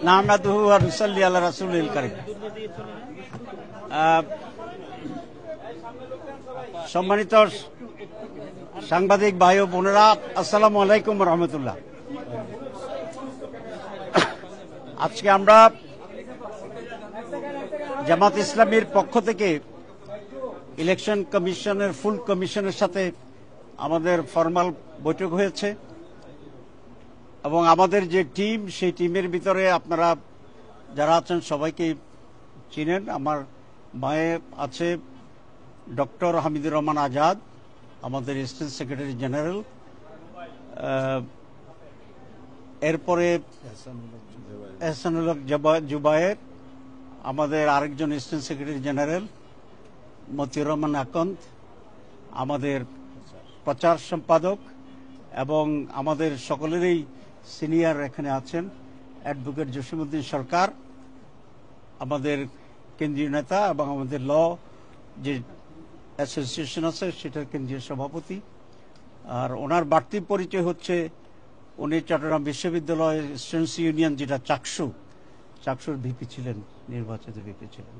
নাহমাদুহু ওয়া নুসাল্লি আলা রাসূলিল কারীম। সম্মানিত সাংবাদিক ভাই ও বোনেরা, আসসালামু আলাইকুম ওয়া রাহমাতুল্লাহ। আজকে আমরা জামাত ইসলামীর পক্ষ থেকে ইলেকশন কমিশনের ফুল কমিশনের সাথে আমাদের ফরমাল বৈঠক হয়েছে এবং আমাদের যে টিম, সেই টিমের ভিতরে আপনারা যারা আছেন সবাইকে চিনেন। আমার মায়ে আছে ডক্টর হামিদুর রহমান আজাদ, আমাদের অ্যাসিস্ট্যান্ট সেক্রেটারি জেনারেল। এরপরে এহসানুল হক জুবায়ের, আমাদের আরেকজন assistant secretary general Motiur Rahman Akand, আমাদের প্রচার সম্পাদক, এবং আমাদের সকলেরই সিনিয়র এখানে আছেন অ্যাডভোকেট জসিমউদ্দিন সরকার, আমাদের কেন্দ্রীয় নেতা এবং আমাদের ল যে অ্যাসোসিয়েশন আছে সেটার কেন্দ্রীয় সভাপতি। আর ওনার বাড়তি পরিচয় হচ্ছে উনি চট্টগ্রাম বিশ্ববিদ্যালয় স্টুডেন্টস ইউনিয়ন, যেটা চাকসুর ভিপি ছিলেন, নির্বাচিত ভিপি ছিলেন।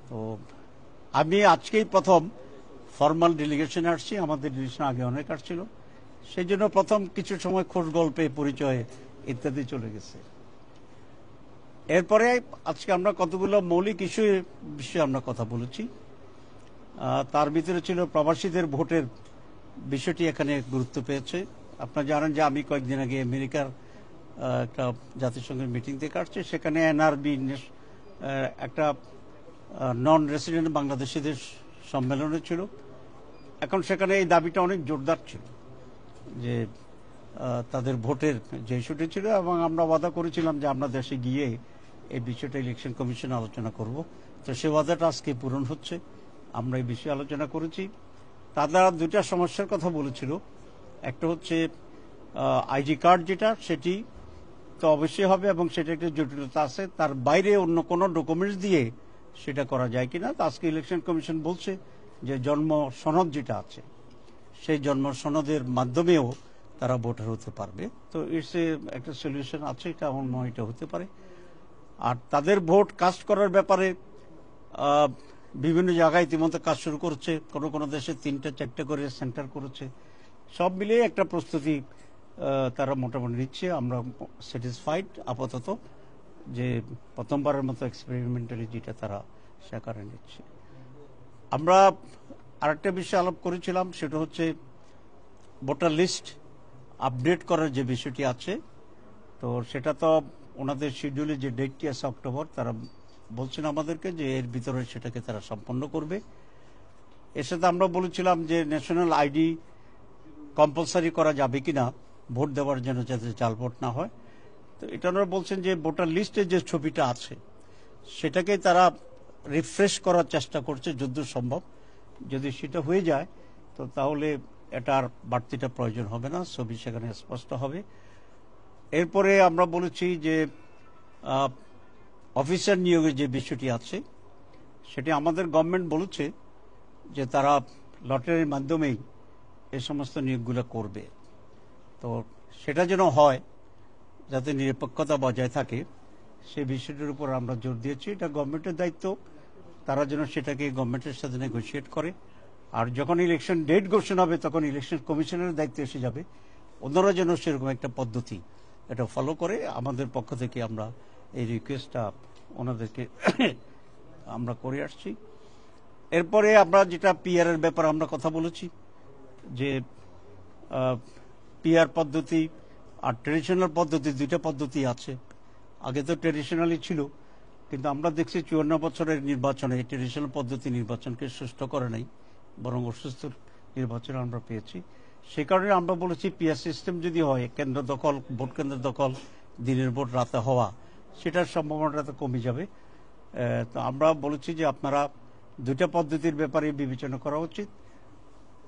তো আমি আজকেই প্রথম ফর্মাল ডেলিগেশনে আসছি, আমাদের ডেলিগেশন আগে অনেক আসছিল, সেই জন্য প্রথম কিছু সময় খোঁজ গল্পে পরিচয় ইত্যাদি চলে গেছে। এরপরে আজকে আমরা কতগুলো মৌলিক বিষয়ে আমরা কথা বলেছি। তার ভিতরে ছিল প্রবাসীদের ভোটের বিষয়টি এখানে গুরুত্ব পেয়েছে। আপনারা জানেন যে আমি কয়েকদিন আগে আমেরিকার একটা জাতিসংঘের মিটিং থেকে আসছি, সেখানে এনআরবি একটা নন রেসিডেন্ট বাংলাদেশিদের সম্মেলনে ছিল। এখন সেখানে এই দাবিটা অনেক জোরদার ছিল যে তাদের ভোটের যে ইস্যুটি ছিল, এবং আমরা ওয়াদা করেছিলাম যে আমরা দেশে গিয়ে এই বিষয়টা ইলেকশন কমিশনে আলোচনা করব। তো সে ওয়াদাটা আজকে পূরণ হচ্ছে। আমরা এই বিষয়ে আলোচনা করেছি। তারা দুটা সমস্যার কথা বলেছিল। একটা হচ্ছে আইডি কার্ড, যেটা সেটি তো অবশ্যই হবে এবং সেটা একটা জটিলতা আছে, তার বাইরে অন্য কোনো ডকুমেন্টস দিয়ে সেটা করা যায় কিনা। তো আজকে ইলেকশন কমিশন বলছে যে জন্ম সনদ যেটা আছে সেই জন্ম সনদের মাধ্যমেও তারা ভোটার হতে পারবে। তো একটা সলিউশন আছে, এটা আমার মনে হয় এটা হতে পারে। আর তাদের ভোট কাস্ট করার ব্যাপারে বিভিন্ন জায়গায় ইতিমধ্যে কাজ শুরু করছে, কোনো দেশে 3-4 করে সেন্টার করেছে। সব মিলিয়ে একটা প্রস্তুতি তারা মোটামুটি নিচ্ছে। আমরা স্যাটিসফাইড আপাতত যে প্রথমবারের মতো এক্সপেরিমেন্টালি যেটা তারা সেখানে নিচ্ছে। আমরা আরেকটা বিষয় আলাপ করেছিলাম, সেটা হচ্ছে ভোটার লিস্ট আপডেট করার যে বিষয়টি আছে। তো সেটা তো ওনাদের শিডিউলে যে ডেটটি আছে অক্টোবর, তারা বলছেন আমাদেরকে যে এর ভিতরে সেটাকে তারা সম্পন্ন করবে। এর সাথে আমরা বলেছিলাম যে ন্যাশনাল আইডি কম্পালসারি করা যাবে কিনা ভোট দেওয়ার জন্য, যাতে জাল ভোট না হয়। তো এটা ওনারা বলছেন যে ভোটার লিস্টে যে ছবিটা আছে সেটাকে তারা রিফ্রেশ করার চেষ্টা করছে যতদূর সম্ভব। যদি সেটা হয়ে যায় তো তাহলে এটার বাড়তিটা প্রয়োজন হবে না, ছবি সেখানে স্পষ্ট হবে। এরপরে আমরা বলেছি যে অফিসার নিয়োগের যে বিষয়টি আছে সেটি আমাদের গভর্নমেন্ট বলেছে যে তারা লটারির মাধ্যমেই এই সমস্ত নিয়োগগুলো করবে। তো সেটা যেন হয়, যাতে নিরপেক্ষতা বজায় থাকে, সেই বিষয়টির উপর আমরা জোর দিয়েছি। এটা গভর্নমেন্টের দায়িত্ব, তারা যেন সেটাকে গভর্নমেন্টের সাথে নেগোশিয়েট করে। আর যখন ইলেকশন ডেট ঘোষণা হবে তখন ইলেকশন কমিশনের দায়িত্ব এসে যাবে, অন্যরা যেন সেরকম একটা পদ্ধতি এটা ফলো করে। আমাদের পক্ষ থেকে আমরা এই রিকোয়েস্টটা ওনাদেরকে আমরা করে আসছি। এরপরে আমরা যেটা পিআর এর ব্যাপারে আমরা কথা বলেছি, যে পিআর পদ্ধতি আর ট্রেডিশনাল পদ্ধতি, দুইটা পদ্ধতি আছে। আগে তো ট্রেডিশনালি ছিল, কিন্তু আমরা দেখছি 54 বছরের নির্বাচনে ট্রেডিশনাল পদ্ধতি নির্বাচনকে সুষ্ঠু করে নাই, বরং অসুস্থ নির্বাচন আমরা পেয়েছি। সে কারণে আমরা বলেছি পিআর সিস্টেম যদি হয়, কেন্দ্র দখল, ভোট কেন্দ্র দখল, দিনের ভোট রাতে হওয়া, সেটার সম্ভাবনাটা কমে যাবে। তো আমরা বলেছি যে আপনারা দুইটা পদ্ধতির ব্যাপারে বিবেচনা করা উচিত।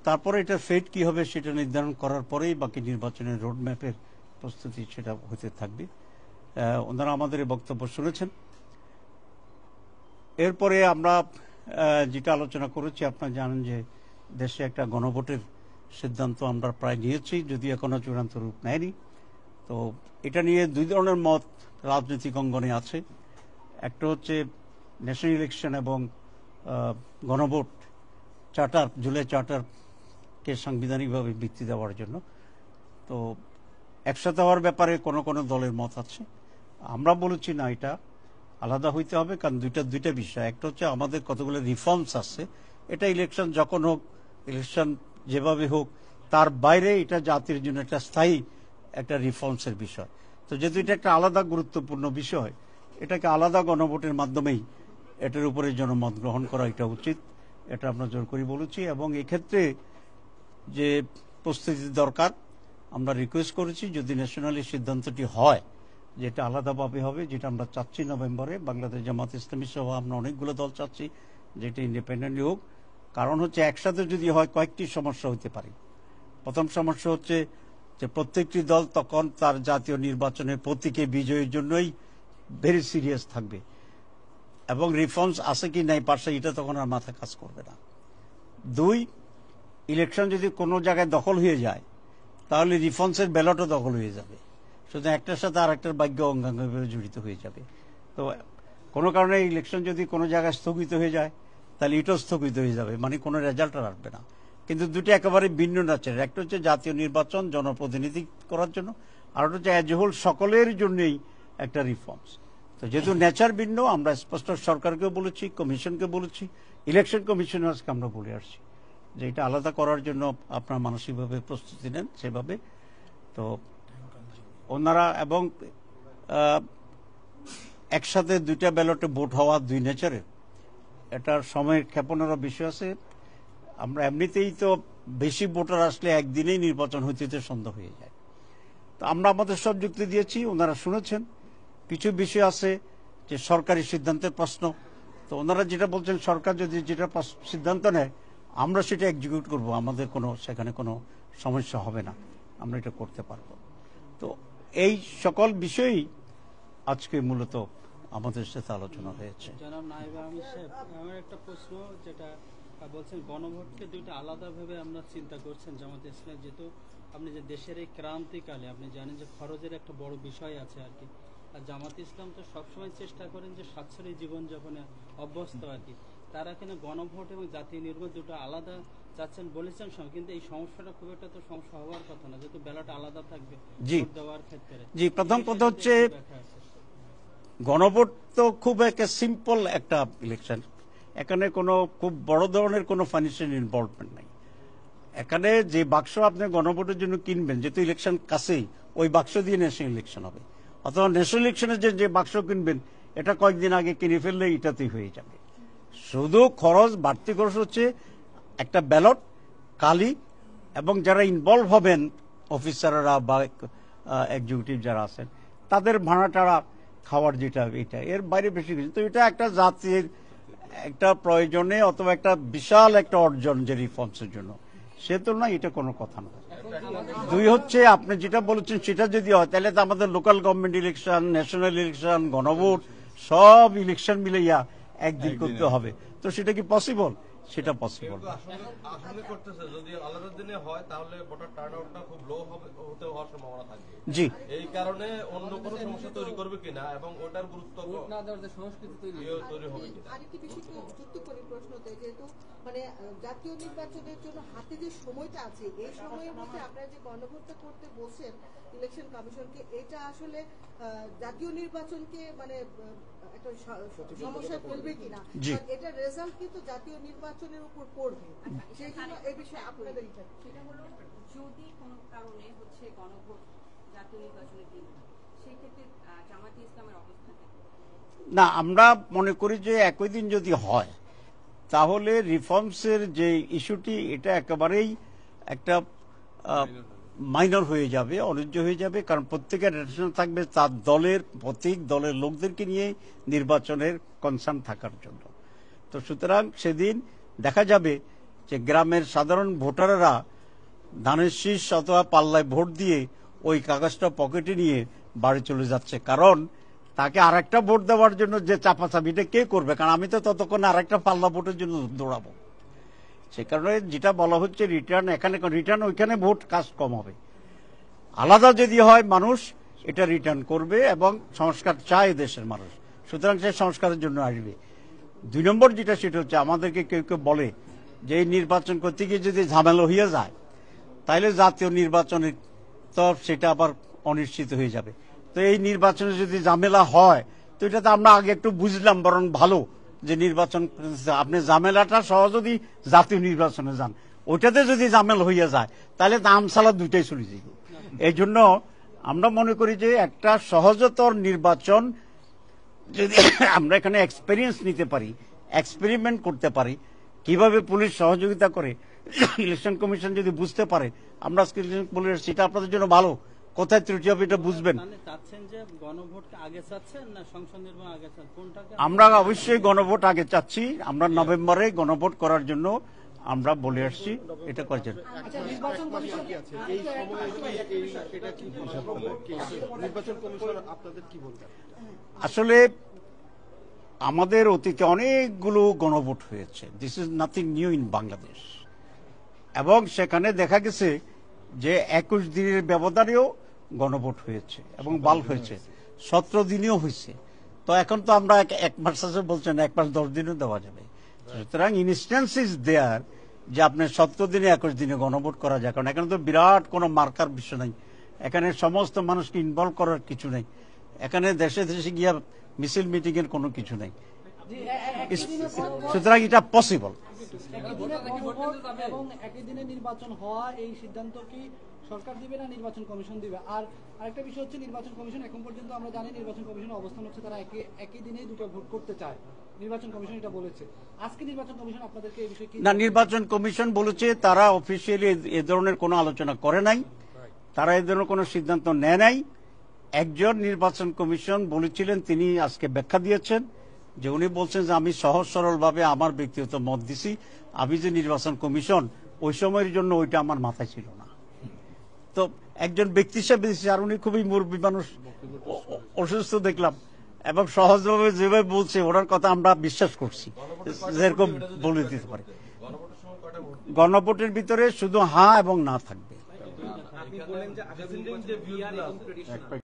তারপরে এটা ফেট কি হবে সেটা নির্ধারণ করার পরেই বাকি নির্বাচনের রোডম্যাপের প্রস্তুতি সেটা হতে থাকবে। ওনারা আমাদের বক্তব্য শুনেছেন। এরপরে আমরা যেটা আলোচনা করেছি, আপনারা জানেন যে দেশে একটা গণভোটের সিদ্ধান্ত আমরা প্রায় নিয়েছি, যদি এখনো চূড়ান্ত রূপ নেয়নি। তো তো এটা নিয়ে দুই ধরনের মত রাজনৈতিক অঙ্গনে আছে। একটা হচ্ছে ন্যাশনাল ইলেকশন এবং গণভোট চার্টার, জুলাই চার্টারকে সাংবিধানিকভাবে ভিত্তি দেওয়ার জন্য। তো একসাথে হওয়ার ব্যাপারে কোনো কোনো দলের মত আছে। আমরা বলেছি না, এটা আলাদা হইতে হবে, কারণ দুইটা বিষয়। একটা হচ্ছে আমাদের কতগুলো রিফর্মস আছে, এটা ইলেকশন যখন হোক, ইলেকশন যেভাবে হোক, তার বাইরে এটা জাতির জন্য একটা স্থায়ী একটা রিফর্মসের বিষয়। তো যেহেতু এটা একটা আলাদা গুরুত্বপূর্ণ বিষয়, এটাকে আলাদা গণভোটের মাধ্যমেই এটার উপরে জনমত গ্রহণ করা এটা উচিত, এটা আমরা জোর করে বলেছি। এবং এক্ষেত্রে যে প্রস্তুতি দরকার, আমরা রিকোয়েস্ট করেছি যদি ন্যাশনালি সিদ্ধান্তটি হয় যেটা আলাদাভাবে হবে, যেটা আমরা চাচ্ছি নভেম্বরে, বাংলাদেশ জামাত ইসলামী সহ আমরা অনেকগুলো দল চাচ্ছি যেটা ইন্ডিপেন্ডেন্টলি হোক। কারণ হচ্ছে একসাথে যদি হয় কয়েকটি সমস্যা হতে পারে। প্রথম সমস্যা হচ্ছে যে প্রত্যেকটি দল তখন তার জাতীয় নির্বাচনের প্রতীকে বিজয়ের জন্যই ভেরি সিরিয়াস থাকবে, এবং রিফর্মস আছে কি নাই পাশে এটা তখন আর মাথা কাজ করবে না। দুই, ইলেকশন যদি কোনো জায়গায় দখল হয়ে যায় তাহলে রিফর্মসের ব্যালটও দখল হয়ে যাবে, শুধু একটার সাথে আর একটার ভাগ্য অঙ্গাঙ্গভাবে জড়িত হয়ে যাবে। তো কোনো কারণে ইলেকশন যদি কোনো জায়গায় স্থগিত হয়ে যায় তাহলে এটাও স্থগিত হয়ে যাবে, মানে কোনো রেজাল্ট আর আসবে না। কিন্তু দুটো একেবারে ভিন্ন ন্যাচারের। একটা হচ্ছে জাতীয় নির্বাচন জনপ্রতিনিধি করার জন্য, আর একটা হচ্ছে অ্যাজ এ হোল সকলের জন্যই একটা রিফর্মস। তো যেহেতু নেচার ভিন্ন, আমরা স্পষ্ট সরকারকেও বলেছি, কমিশনকে বলেছি, ইলেকশন কমিশনার্সকে আমরা বলে আসছি যে এটা আলাদা করার জন্য আপনারা মানসিকভাবে প্রস্তুতি নেন সেভাবে। তো ওনারা এবং একসাথে দুইটা ব্যালটে ভোট হওয়া দুই নেচারের, এটার সময়ের ক্ষেপণেরও বিষয় আছে। আমরা এমনিতেই তো বেশি ভোটার আসলে একদিনেই নির্বাচন হইতে সন্দেহ হয়ে যায়। তো আমরা আমাদের সব যুক্তি দিয়েছি, ওনারা শুনেছেন। কিছু বিষয় আছে যে সরকারি সিদ্ধান্তের প্রশ্ন, তো ওনারা যেটা বলছেন সরকার যদি যেটা সিদ্ধান্ত নেয় আমরা সেটা এক্সিকিউট করব, আমাদের সেখানে কোনো সমস্যা হবে না, আমরা এটা করতে পারবো। তো এই সকল বিষয়ই আজকে মূলত আমাদের সাথে আলোচনা হয়েছে। জনাব নায়েব আমির সাহেব, আমার একটা প্রশ্ন, যেটা বলছেন গণভোটকে দুইটা আলাদাভাবে আমরা চিন্তা করছেন জামাত ইসলাম, যেহেতু আপনি যে দেশের এই ক্রান্তিকালে আপনি জানেন যে খরচের একটা বড় বিষয় আছে আর কি, আর জামাত ইসলাম তো সবসময় চেষ্টা করেন যে সাশ্রয়ী জীবনযাপনে অভ্যস্ত আর কি, তারা কেন গণভোট এবং জাতীয় নির্বাচন দুটো আলাদা চাচ্ছেন বলেছেন, কিন্তু এই সমস্যাটা খুব একটা তো সমস্যা হওয়ার কথা না, যেহেতু ব্যালট আলাদা থাকবে ভোট দেওয়ার ক্ষেত্রে। জি, প্রথম কথা হচ্ছে গণভোট তো খুব একটা সিম্পল একটা ইলেকশন, এখানে কোনো খুব বড় ধরনের কোনো ফাইন্যান্সিয়াল ইনভলভমেন্ট নাই। এখানে যে বাক্স আপনি গণভোটের জন্য কিনবেন, যেহেতু ইলেকশন কাছেই, ওই বাক্স দিয়ে ন্যাশনাল ইলেকশন হবে, অথবা ন্যাশনাল ইলেকশনের যে বাক্স কিনবেন এটা কয়েকদিন আগে কিনে ফেললে এটাতেই হয়ে যাবে। শুধু খরচ, বাড়তি খরচ হচ্ছে একটা ব্যালট, কালি, এবং যারা ইনভলভ হবেন অফিসাররা বা এক্সিকিউটিভ যারা আছেন তাদের ভাড়া টাড়া, খাওয়ার যেটা, এটা এর বাইরে বেশি কিছু। তো এটা একটা জাতির একটা প্রয়োজনে অথবা একটা বিশাল একটা অর্জন যে রিফর্মসের জন্য, সে তুলনায় এটা কোনো কথা না। দুই হচ্ছে আপনি যেটা বলেছেন সেটা যদি হয় তাহলে তো আমাদের local government election, national election, গণভোট সব ইলেকশন মিলাইয়া একদিন করতে হবে। তো সেটা কি পসিবল? সেটা পসিবল না। আসলে করতেছে যদি আলাদা দিনে হয় তাহলে ভোটার টার্নআউটটা খুব লো হতে হওয়ার সম্ভাবনা থাকবে। জি, এই কারণে অন্য কোনো সমস্যা তৈরি করবে কিনা এবং ওটার গুরুত্ব না দেওয়ার যে সংস্কৃতি তৈরি হবে কিনা। আরেকটি বিষয় যুক্ত করি প্রশ্নতে, যেহেতু মানে জাতীয় নির্বাচনের জন্য হাতে যে সময়টা আছে, এই সময়ের মধ্যে আপনারা যে গণভোটটা করতে বলছেন ইলেকশন কমিশনকে, এটা আসলে জাতীয় নির্বাচনকে মানে একটা সমস্যায় ফেলবে কিনা, এটা রেজাল্ট কিন্তু জাতীয় নির্বাচনের উপর পড়বে। সেই জন্য এই বিষয়ে আপনাদের সেটা হলো যদি কোনো কারণে হচ্ছে গণভোট জাতীয় নির্বাচনের দিন, সেই ক্ষেত্রে জামায়াতে ইসলামের অবস্থান না, আমরা মনে করি যে একই দিন যদি হয় তাহলে রিফর্মসের যে ইস্যুটি এটা একেবারেই একটা মাইনর হয়ে যাবে, অনির্য হয়ে যাবে, কারণ প্রত্যেকের রেটেশন থাকবে তার দলের প্রত্যেক দলের লোকদেরকে নিয়ে নির্বাচনের কনসার্ন থাকার জন্য। তো সুতরাং সেদিন দেখা যাবে যে গ্রামের সাধারণ ভোটাররা ধানের শীষ অথবা পাল্লায় ভোট দিয়ে ওই কাগজটা পকেটে নিয়ে বাড়ি চলে যাচ্ছে, কারণ তাকে আরেকটা ভোট দেওয়ার জন্য যে চাপাচাপিটা কে করবে, কারণ আমি তো ততক্ষণ আরেকটা পাল্লা ভোটের জন্য দৌড়াবো। সে কারণে যেটা বলা হচ্ছে রিটার্ন, এখানে রিটার্ন, ওইখানে ভোট কাজ কম হবে। আলাদা যদি হয় মানুষ এটা রিটার্ন করবে এবং সংস্কার চায় দেশের মানুষ, সুতরাং সে সংস্কারের জন্য আসবে। 2 নম্বর যেটা সেটা হচ্ছে আমাদেরকে কেউ কেউ বলে যে এই নির্বাচন করতে গিয়ে যদি ঝামেলা হয়ে যায় তাহলে জাতীয় নির্বাচনের তো সেটা আবার অনিশ্চিত হয়ে যাবে। তো এই নির্বাচনে যদি ঝামেলা হয় তো এটা তো আমরা আগে একটু বুঝলাম, বরং ভালো যে নির্বাচন আপনি ঝামেলাটা সহ যদি জাতীয় নির্বাচনে যান, ওইটাতে যদি ঝামেলা হইয়া যায় তাহলে দাম সালা দুইটাই চলে যাবে। এই জন্য আমরা মনে করি যে একটা সহজতর নির্বাচন যদি আমরা এখানে এক্সপেরিয়েন্স নিতে পারি, এক্সপেরিমেন্ট করতে পারি, কিভাবে পুলিশ সহযোগিতা করে, ইলেকশন কমিশন যদি বুঝতে পারে, আমরা বলে সেটা আপনাদের জন্য ভালো, কোথায় ত্রুটি হবে এটা বুঝবেন। মানে চাচ্ছেন যে গণভোটকে আগে চাচ্ছেন না সংসদ নির্বাচন আগে চাচ্ছেন, কোনটাকে? আমরা অবশ্যই গণভোট আগে চাচ্ছি। আমরা নভেম্বরে গণভোট করার জন্য আমরা বলে আসছি, এটা করছেন। নির্বাচন কমিশন কি আছে এই সময়ে এটা কি নির্বাচন কমিশন আপনাদের কি বলবেন? আসলে আমাদের অতীতে অনেকগুলো গণভোট হয়েছে, this is nothing new in Bangladesh, এবং সেখানে দেখা গেছে যে 21 দিনের ব্যবধানেও গণভোট হয়েছে এবং বাল হয়েছে, 17 দিনেও হয়েছে। তো এখন তো আমরা 1 মাস আছে বলছেন, 1 মাস 10 দিনও দেওয়া যাবে। সুতরাং ইনস্ট্যান্স ইজ দেয়ার যে আপনি 17 দিনে 21 দিনে গণভোট করা যায়, কারণ এখানে তো বিরাট কোনো মার্কার বিষয় নাই, এখানে সমস্ত মানুষকে ইনভলভ করার কিছু নেই, এখানে দেশে দেশে গিয়া মিছিল মিটিং এর কোনো কিছু নেই। সুতরাং এটা পসিবল। এবং একই দিনে নির্বাচন হওয়া এই সিদ্ধান্ত কি সরকার দিবে না নির্বাচন কমিশন দিবে? আর আরেকটা বিষয় হচ্ছে নির্বাচন কমিশন এখন পর্যন্ত আমরা জানি নির্বাচন কমিশনের অবস্থান হচ্ছে তারা একই দিনেই দুটো ভোট করতে চায়, নির্বাচন কমিশন এটা বলেছে। আজকে নির্বাচন কমিশন আপনাদেরকে এই বিষয়ে কি? না, নির্বাচন কমিশন বলেছে তারা অফিসিয়ালি এ ধরনের কোনো আলোচনা করে নাই, তারা এ ধরনের কোনো সিদ্ধান্ত নেয় নাই। একজন নির্বাচন কমিশন বলেছিলেন, তিনি আজকে ব্যাখ্যা দিয়েছেন যে উনি বলছেন যে আমি সহজ সরল ভাবে আমার ব্যক্তিগত মত দিছি, আমি যে নির্বাচন কমিশন ওই সময়ের জন্য ওইটা আমার মাথায় ছিল না। তো একজন ব্যক্তি হিসেবে দিচ্ছি, আর উনি খুবই মুরব্বী মানুষ, অসুস্থ দেখলাম, এবং সহজভাবে যেভাবে বলছে ওনার কথা আমরা বিশ্বাস করছি, যেরকম বলে দিতে পারে। গণভোটের ভিতরে শুধু হ্যাঁ এবং না থাকবে। আপনি বলেন যে